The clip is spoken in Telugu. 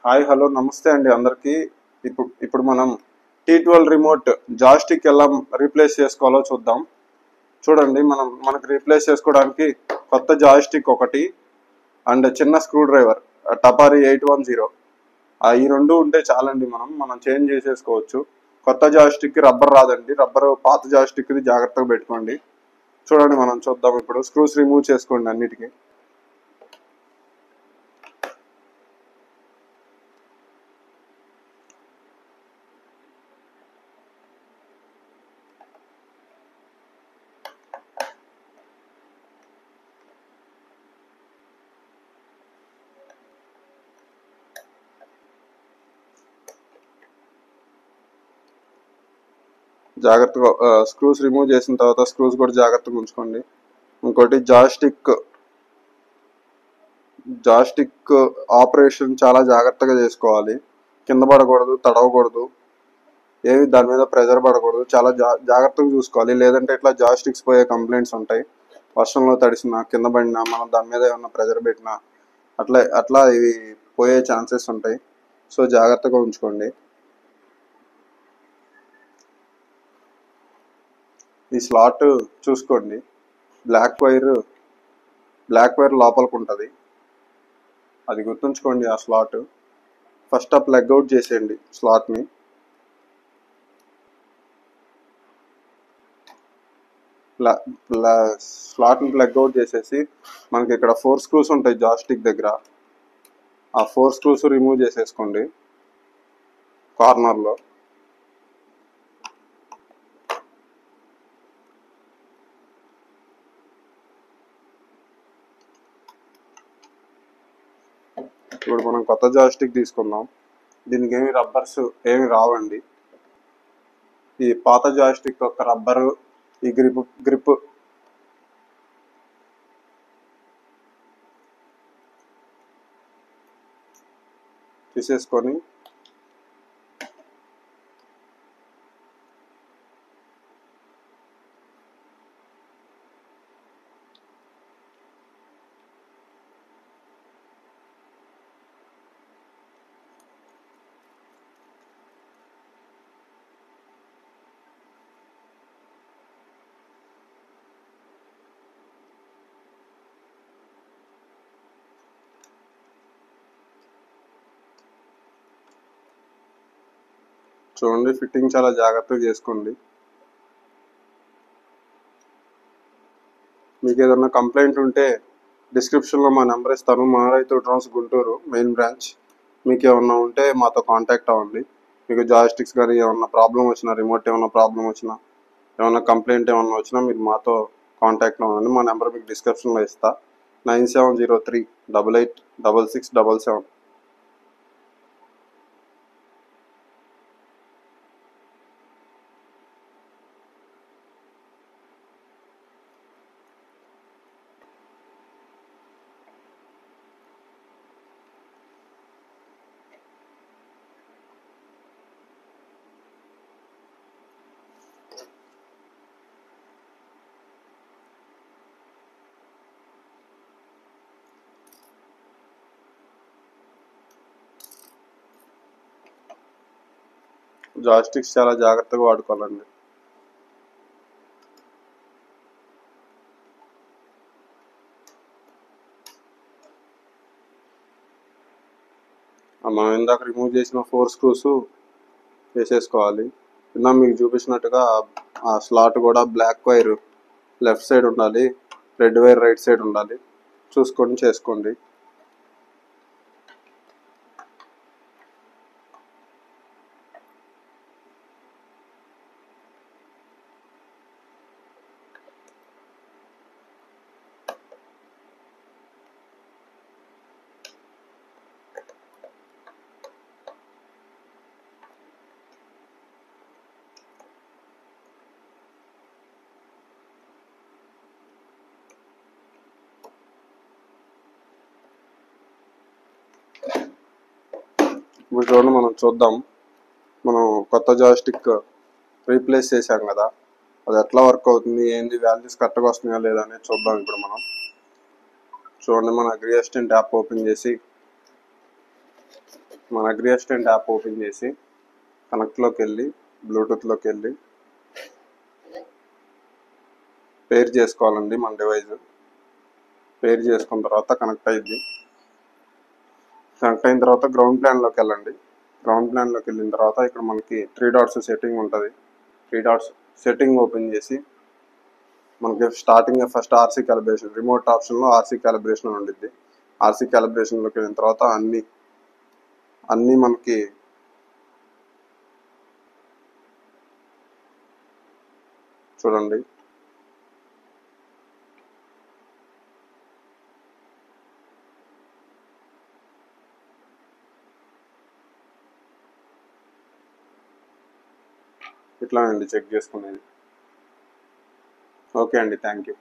హాయ్ హలో నమస్తే అండి అందరికీ. ఇప్పుడు మనం T12 రిమోట్ జాస్టిక్ ఎలా రీప్లేస్ చేసుకోవాలో చూద్దాం. చూడండి, మనకు రీప్లేస్ చేసుకోవడానికి కొత్త జాస్టిక్ ఒకటి అండ్ చిన్న స్క్రూ డ్రైవర్ టపారీ 810 ఈ రెండు ఉంటే చాలండి. మనం చేంజ్ చేసేసుకోవచ్చు. కొత్త జాస్టిక్ రబ్బర్ రాదండి, రబ్బర్ పాత జాస్టిక్ జాగ్రత్తగా పెట్టుకోండి. చూడండి, మనం చూద్దాం. ఇప్పుడు స్క్రూస్ రిమూవ్ చేసుకోండి అన్నిటికీ. జాగ్రత్తగా స్క్రూస్ రిమూవ్ చేసిన తర్వాత స్క్రూస్ కూడా జాగ్రత్తగా ఉంచుకోండి. ఇంకోటి జాస్టిక్ ఆపరేషన్ చాలా జాగ్రత్తగా చేసుకోవాలి. కింద పడకూడదు, తడవకూడదు, ఏవి దాని మీద ప్రెజర్ పడకూడదు. చాలా జాగ్రత్తగా చూసుకోవాలి. లేదంటే ఇట్లా జాస్టిక్స్ పోయే కంప్లైంట్స్ ఉంటాయి. వర్షంలో తడిసినా, కింద పడినా, మనం దాని మీద ఏమన్నా ప్రెజర్ పెట్టినా అట్లా ఇవి పోయే ఛాన్సెస్ ఉంటాయి. సో జాగ్రత్తగా ఉంచుకోండి. ఈ స్లాట్ చూసుకోండి. బ్లాక్ వైర్ లోపలికి ఉంటుంది, అది గుర్తుంచుకోండి. ఆ స్లాట్ ఫస్ట్ ప్లగ్ అవుట్ చేసేయండి. స్లాట్ని ప్లగ్ అవుట్ చేసేసి మనకి ఇక్కడ 4 స్క్రూస్ ఉంటాయి జాస్టిక్ దగ్గర. ఆ 4 స్క్రూస్ రిమూవ్ చేసేసుకోండి కార్నర్లో. ఇప్పుడు మనం కొత్త జాస్టిక్ తీసుకుందాం. దీనికి ఏమి రబ్బర్స్ ఏమి రావండి. ఈ పాత జాస్టిక్ యొక్క రబ్బరు, ఈ గ్రిప్ తీసేసుకొని చూడండి, ఫిట్టింగ్ చాలా జాగ్రత్తగా చేసుకోండి. మీకు ఏదన్నా కంప్లైంట్ ఉంటే డిస్క్రిప్షన్లో మా నెంబర్ ఇస్తాను. మా రైతు డ్రోన్స్ గుంటూరు మెయిన్ బ్రాంచ్. మీకు ఏమన్నా ఉంటే మాతో కాంటాక్ట్ అవ్వండి. మీకు జాస్టిక్స్ కానీ ఏమన్నా ప్రాబ్లం వచ్చినా, రిమోట్ ఏమన్నా ప్రాబ్లం వచ్చినా, ఏమన్నా కంప్లైంట్ ఏమన్నా వచ్చినా మీరు మాతో కాంటాక్ట్ అవ్వండి. మా నెంబర్ మీకు డిస్క్రిప్షన్లో ఇస్తా. 9703886677. జాస్టిక్స్ చాలా జాగ్రత్తగా వాడుకోవాలండి. మనం ఇందాక రిమూవ్ చేసిన 4 స్క్రూస్ వేసేసుకోవాలి. ఇందాక మీకు చూపించినట్టుగా ఆ స్లాట్ కూడా బ్లాక్ వైర్ లెఫ్ట్ సైడ్ ఉండాలి, రెడ్ వైర్ రైట్ సైడ్ ఉండాలి. చూసుకొని చేసుకోండి. ఇప్పుడు చూడండి, మనం చూద్దాం. మనం కొత్త జాస్టిక్ రీప్లేస్ చేసాం కదా, అది ఎట్లా వర్క్ అవుతుంది, ఏంది, వాల్యూస్ కరెక్ట్గా వస్తున్నాయా లేదా అనేది చూద్దాం. ఇప్పుడు మనం చూడండి, మన అగ్రి అసిస్టెంట్ యాప్ ఓపెన్ చేసి మన అగ్రి అసిస్టెంట్ యాప్ ఓపెన్ చేసి కనెక్ట్లోకి వెళ్ళి బ్లూటూత్లోకి వెళ్ళి పేర్ చేసుకోవాలండి. మన డివైస్ పేర్ చేసుకున్న తర్వాత కనెక్ట్ అయ్యింది. కనెక్ట్ అయిన తర్వాత గ్రౌండ్ ప్లాన్లోకి వెళ్ళండి. గ్రౌండ్ ప్లాన్లోకి వెళ్ళిన తర్వాత ఇక్కడ మనకి 3 డాట్స్ సెట్టింగ్ ఉంటుంది. 3 డాట్స్ సెట్టింగ్ ఓపెన్ చేసి మనకి starting first RC calibration remote ఆప్షన్లో ఆర్సీ క్యాలిబ్రేషన్ ఉండిద్ది. ఆర్సీ క్యాలిబ్రేషన్లోకి వెళ్ళిన తర్వాత అన్నీ మనకి చూడండి ఇట్లా అండి చెక్ చేసుకునేది. ఓకే అండి, థ్యాంక్ యూ.